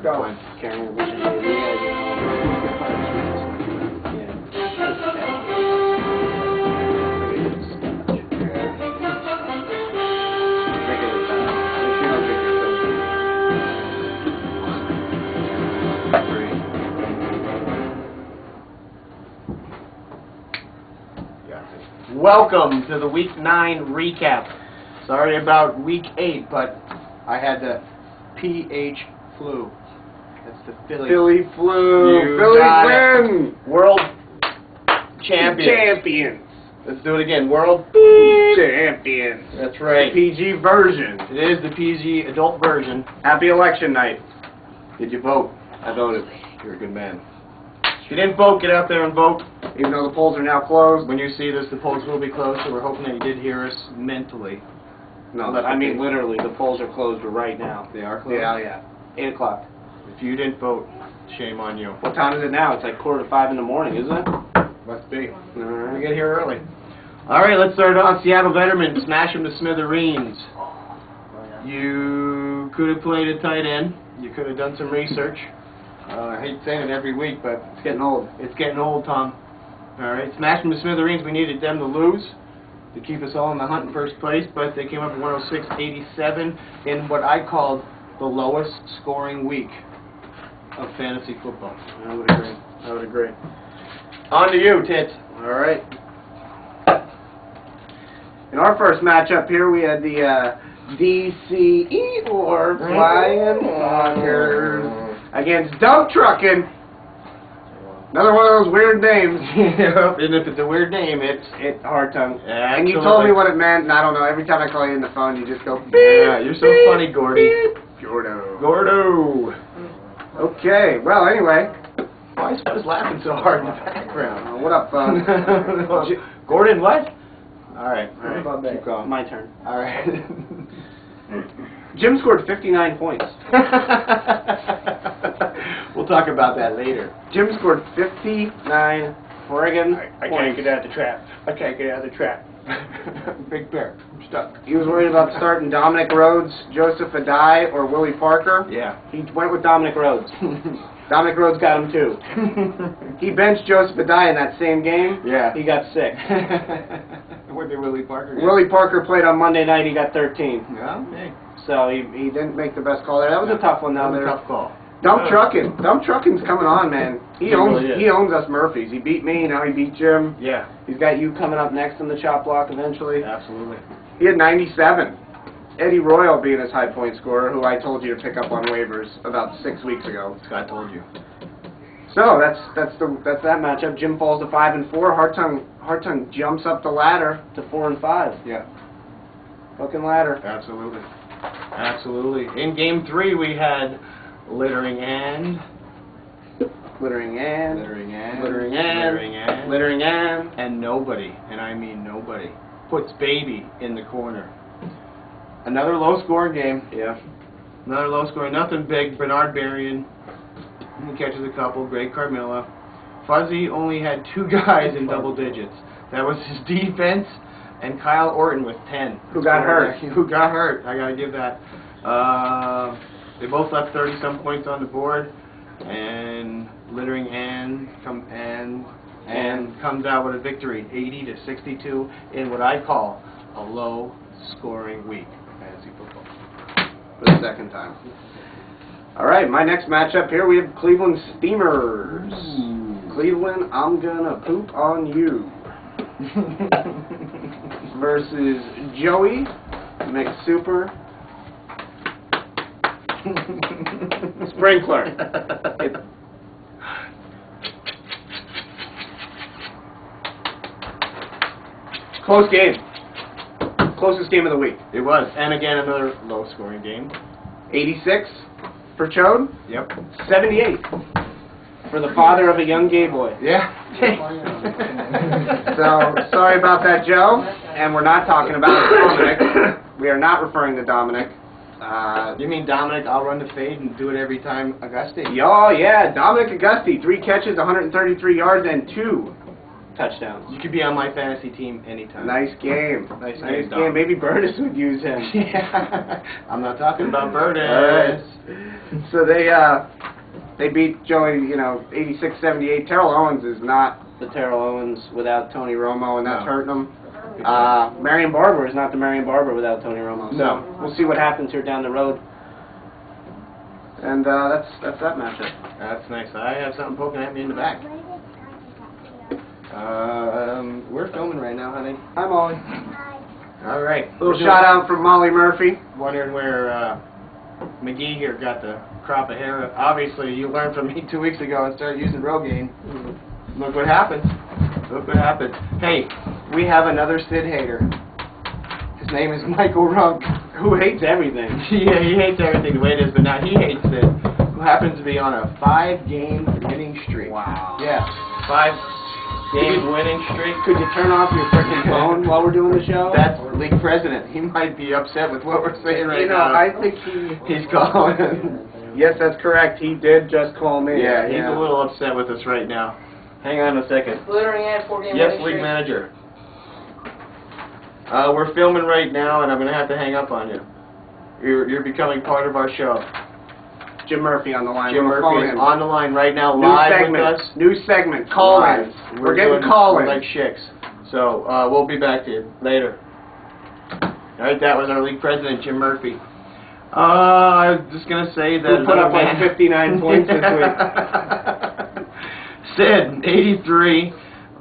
Go. Carrying the Welcome to the Week 9 recap. Sorry about Week 8, but I had the PH flu. That's the Philly flu. Philly win. World champions. Let's do it again. World champions. That's right. The PG version. It is the PG adult version. Happy election night. Did you vote? I voted. You're a good man. If you didn't vote, get out there and vote. Even though the polls are now closed. When you see this, the polls will be closed, so we're hoping that you did hear us mentally. No, I mean literally, the polls are closed right now. They are closed? Yeah. 8 o'clock. If you didn't vote, shame on you. What time is it now? It's like 4:45 in the morning, isn't it? Must be. Alright. We get here early. Alright, let's start off. Seattle veteran, smash them to smithereens. You could have played a tight end. You could have done some research. I hate saying it every week, but It's getting old. it's getting old, Tom. Alright, smash them to smithereens. We needed them to lose to keep us all in the hunt in first place, but they came up at 106-87 in what I called the lowest scoring week of fantasy football. I would agree. I would agree. On to you, Tits. Alright. In our first matchup here, we had the DCE or Flying Fockers against Dump Truckin'. Another one of those weird names. And if it's a weird name, It's hard tongue. Yeah, and you told me what it meant, and I don't know. Every time I call you on the phone, you just go beep. Yeah, you're so beep, funny, Gordy. Beep. Gordo. Gordo. Okay, well, anyway. Why is I was laughing so hard in the background? What up, Gordon, what? Alright, Keep going. My turn. Alright. Jim scored 59 points. We'll talk about that later. Jim scored 59 friggin' I points. can't get out of the trap. I can't get out of the trap. Big bear. I'm stuck. He was worried about starting Dominic Rhodes, Joseph Adai, or Willie Parker. Yeah. He went with Dominic Rhodes. Dominic Rhodes got him too. He benched Joseph Adai in that same game. Yeah. He got sick. What did Willie Parker get? Willie Parker played on Monday night. He got 13. Yeah, hey. So he didn't make the best call there. That was a tough one That down was a there. tough call. Dump Truckin'. Dump Truckin's coming on, man. He owns us Murphys. He beat me. Now he beat Jim. Yeah. He's got you coming up next in the chop block eventually. Absolutely. He had 97. Eddie Royal being his high point scorer, who I told you to pick up on waivers about 6 weeks ago. Scott told you. So that's that matchup. Jim falls to 5-4. Hartung jumps up the ladder to 4-5. Yeah. Fucking ladder. Absolutely. Absolutely. In game 3 we had littering and nobody, and I mean nobody, puts baby in the corner. Another low scoring game. Yeah. Another low scoring, nothing big. Bernard Berrien, he catches a couple. Greg Carmilla. Fuzzy only had 2 guys in double digits. That was his defense, and Kyle Orton with 10. Who got hurt? Who got hurt? I gotta give that. They both left 30-some points on the board, and littering and comes out with a victory, 80-62, in what I call a low-scoring week of fantasy football. For the second time. All right, my next matchup here, we have Cleveland Steamers. Cleveland, I'm gonna poop on you. Versus Joey McSuper Sprinkler. Close game. Closest game of the week. It was, and again another low-scoring game. 86 for Chode. Yep. 78 for the father of a young gay boy. Yeah. So, sorry about that, Joe. And we're not talking about Dominic. We are not referring to Dominic. You mean Dominic, I'll run the fade and do it every time, Auguste? Oh, yeah, Dominic Auguste, 3 catches, 133 yards, and 2 touchdowns. You could be on my fantasy team anytime. Nice game. Nice game, Dom. game. Maybe Burtis would use him. Yeah. I'm not talking about Burtis. All right. So they beat Joey, 86-78. Terrell Owens is not the Terrell Owens without Tony Romo, and that's hurting him. Marion Barber is not the Marion Barber without Tony Romo. So No. we'll see what happens here down the road. And that's that matchup. That's nice. I have something poking at me in the back. We're filming right now, honey. Hi, Molly. All right. Little shout out from Molly Murphy. Wondering where McGee here got the crop of hair. Obviously, you learned from me 2 weeks ago and started using Rogaine. Look what happened. Look what happened. Hey, we have another Sid hater. His name is Michael Runk. Who hates everything. Yeah, he hates everything the way it is, but now he hates Sid, who happens to be on a 5-game winning streak. Wow. Yeah, 5-game winning streak. Could you turn off your freaking phone while we're doing the show? That's the league president. He might be upset with what we're saying right now. I think He's calling. Yes, that's correct. He did just call me. Yeah, he's a little upset with us right now. Hang on a second. Glittering at 4-game Yes, winning league streak. manager. We're filming right now, and I'm going to have to hang up on you. You're becoming part of our show. Jim Murphy on the line. Jim We'll Murphy phone is him. on the line right now, New live segment. with us. New segment. Call-ins. Live. We're getting doing call-ins. like chicks. So we'll be back to you later. All right, that was our league president, Jim Murphy. I was just going to say that... Who put up like 59 points this week. Sid, 83.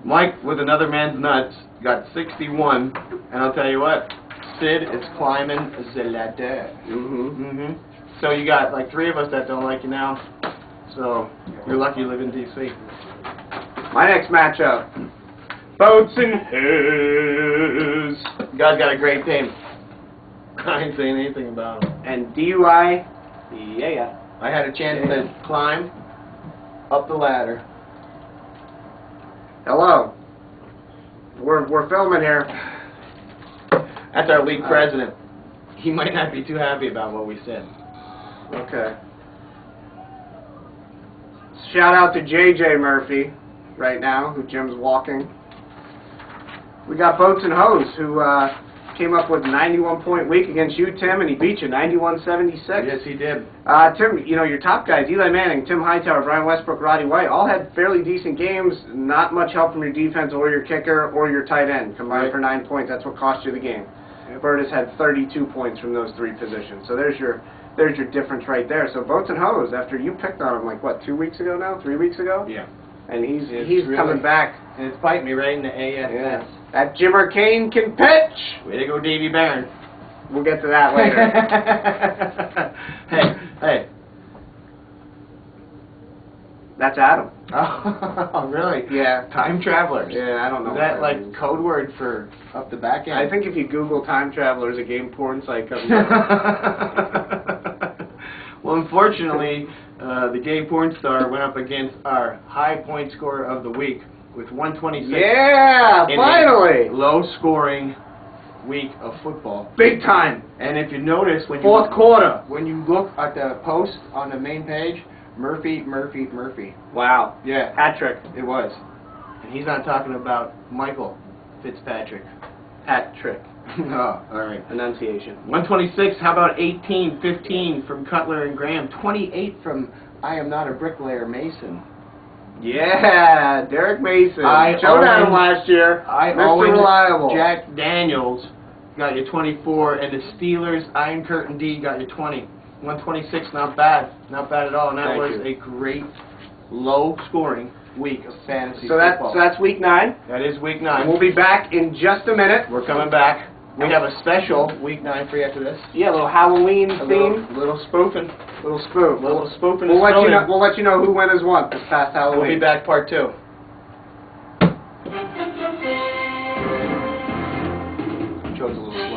Mike, with another man's nuts, got 61. And I'll tell you what, Sid is climbing the ladder. So you got like 3 of us that don't like you now. So you're lucky you live in D.C. My next matchup. Boats and His. You guys got a great team. I ain't saying anything about him. And DUI. Yeah. I had a chance to climb up the ladder. Hello. We're filming here. That's our league president. He might not be too happy about what we said. Okay. Shout out to JJ Murphy right now, who Jim's walking. We got Boats and Hose, who came up with a 91-point week against you, Tim, and he beat you 91-76. Yes, he did. Tim, your top guys, Eli Manning, Tim Hightower, Brian Westbrook, Roddy White, all had fairly decent games. Not much help from your defense or your kicker or your tight end. Combined for 9 points. That's what cost you the game. Burtis had 32 points from those 3 positions. So there's your difference right there. So Boats and Hose, after you picked on him, like, what, 2 weeks ago now? 3 weeks ago? Yeah. And he's really coming back. And it's biting me right in the AFS. Yeah. That Jimmer Kane can pitch! Way to go, Davey Barron. We'll get to that later. Hey. That's Adam. Oh, really? Yeah. Time travelers. Yeah, I don't know. Is that what like means. code word for up the back end? I think if you Google Time Travelers, a game porn site comes up. Well, unfortunately, the gay porn star went up against our high point scorer of the week with 126. Yeah, in finally! a low-scoring week of football. Big time. And if you notice, when Fourth quarter. when you look at the post on the main page, Murphy. Wow. Yeah, Hat trick. it was. And he's not talking about Michael Fitzpatrick. Hat trick. Oh, all right. Enunciation. 126, how about 18, 15 from Cutler and Graham, 28 from I Am Not a Bricklayer Mason. Yeah, Derek Mason. Showed at him last year. Mr. Reliable. Jack Daniels got you 24, and the Steelers, Iron Curtain D, got you 20. 126, not bad. Not bad at all. And that Thank was a great low-scoring week of fantasy So football. that's week 9. That is week And 9. we'll be back in just a minute. We're coming back. We have a special week 9 for you after this. Yeah, a little Halloween A theme. little spoofing. Little spoof. Little spoofing. We'll let you know who winners won this past Halloween. We'll be back part 2. Chose a little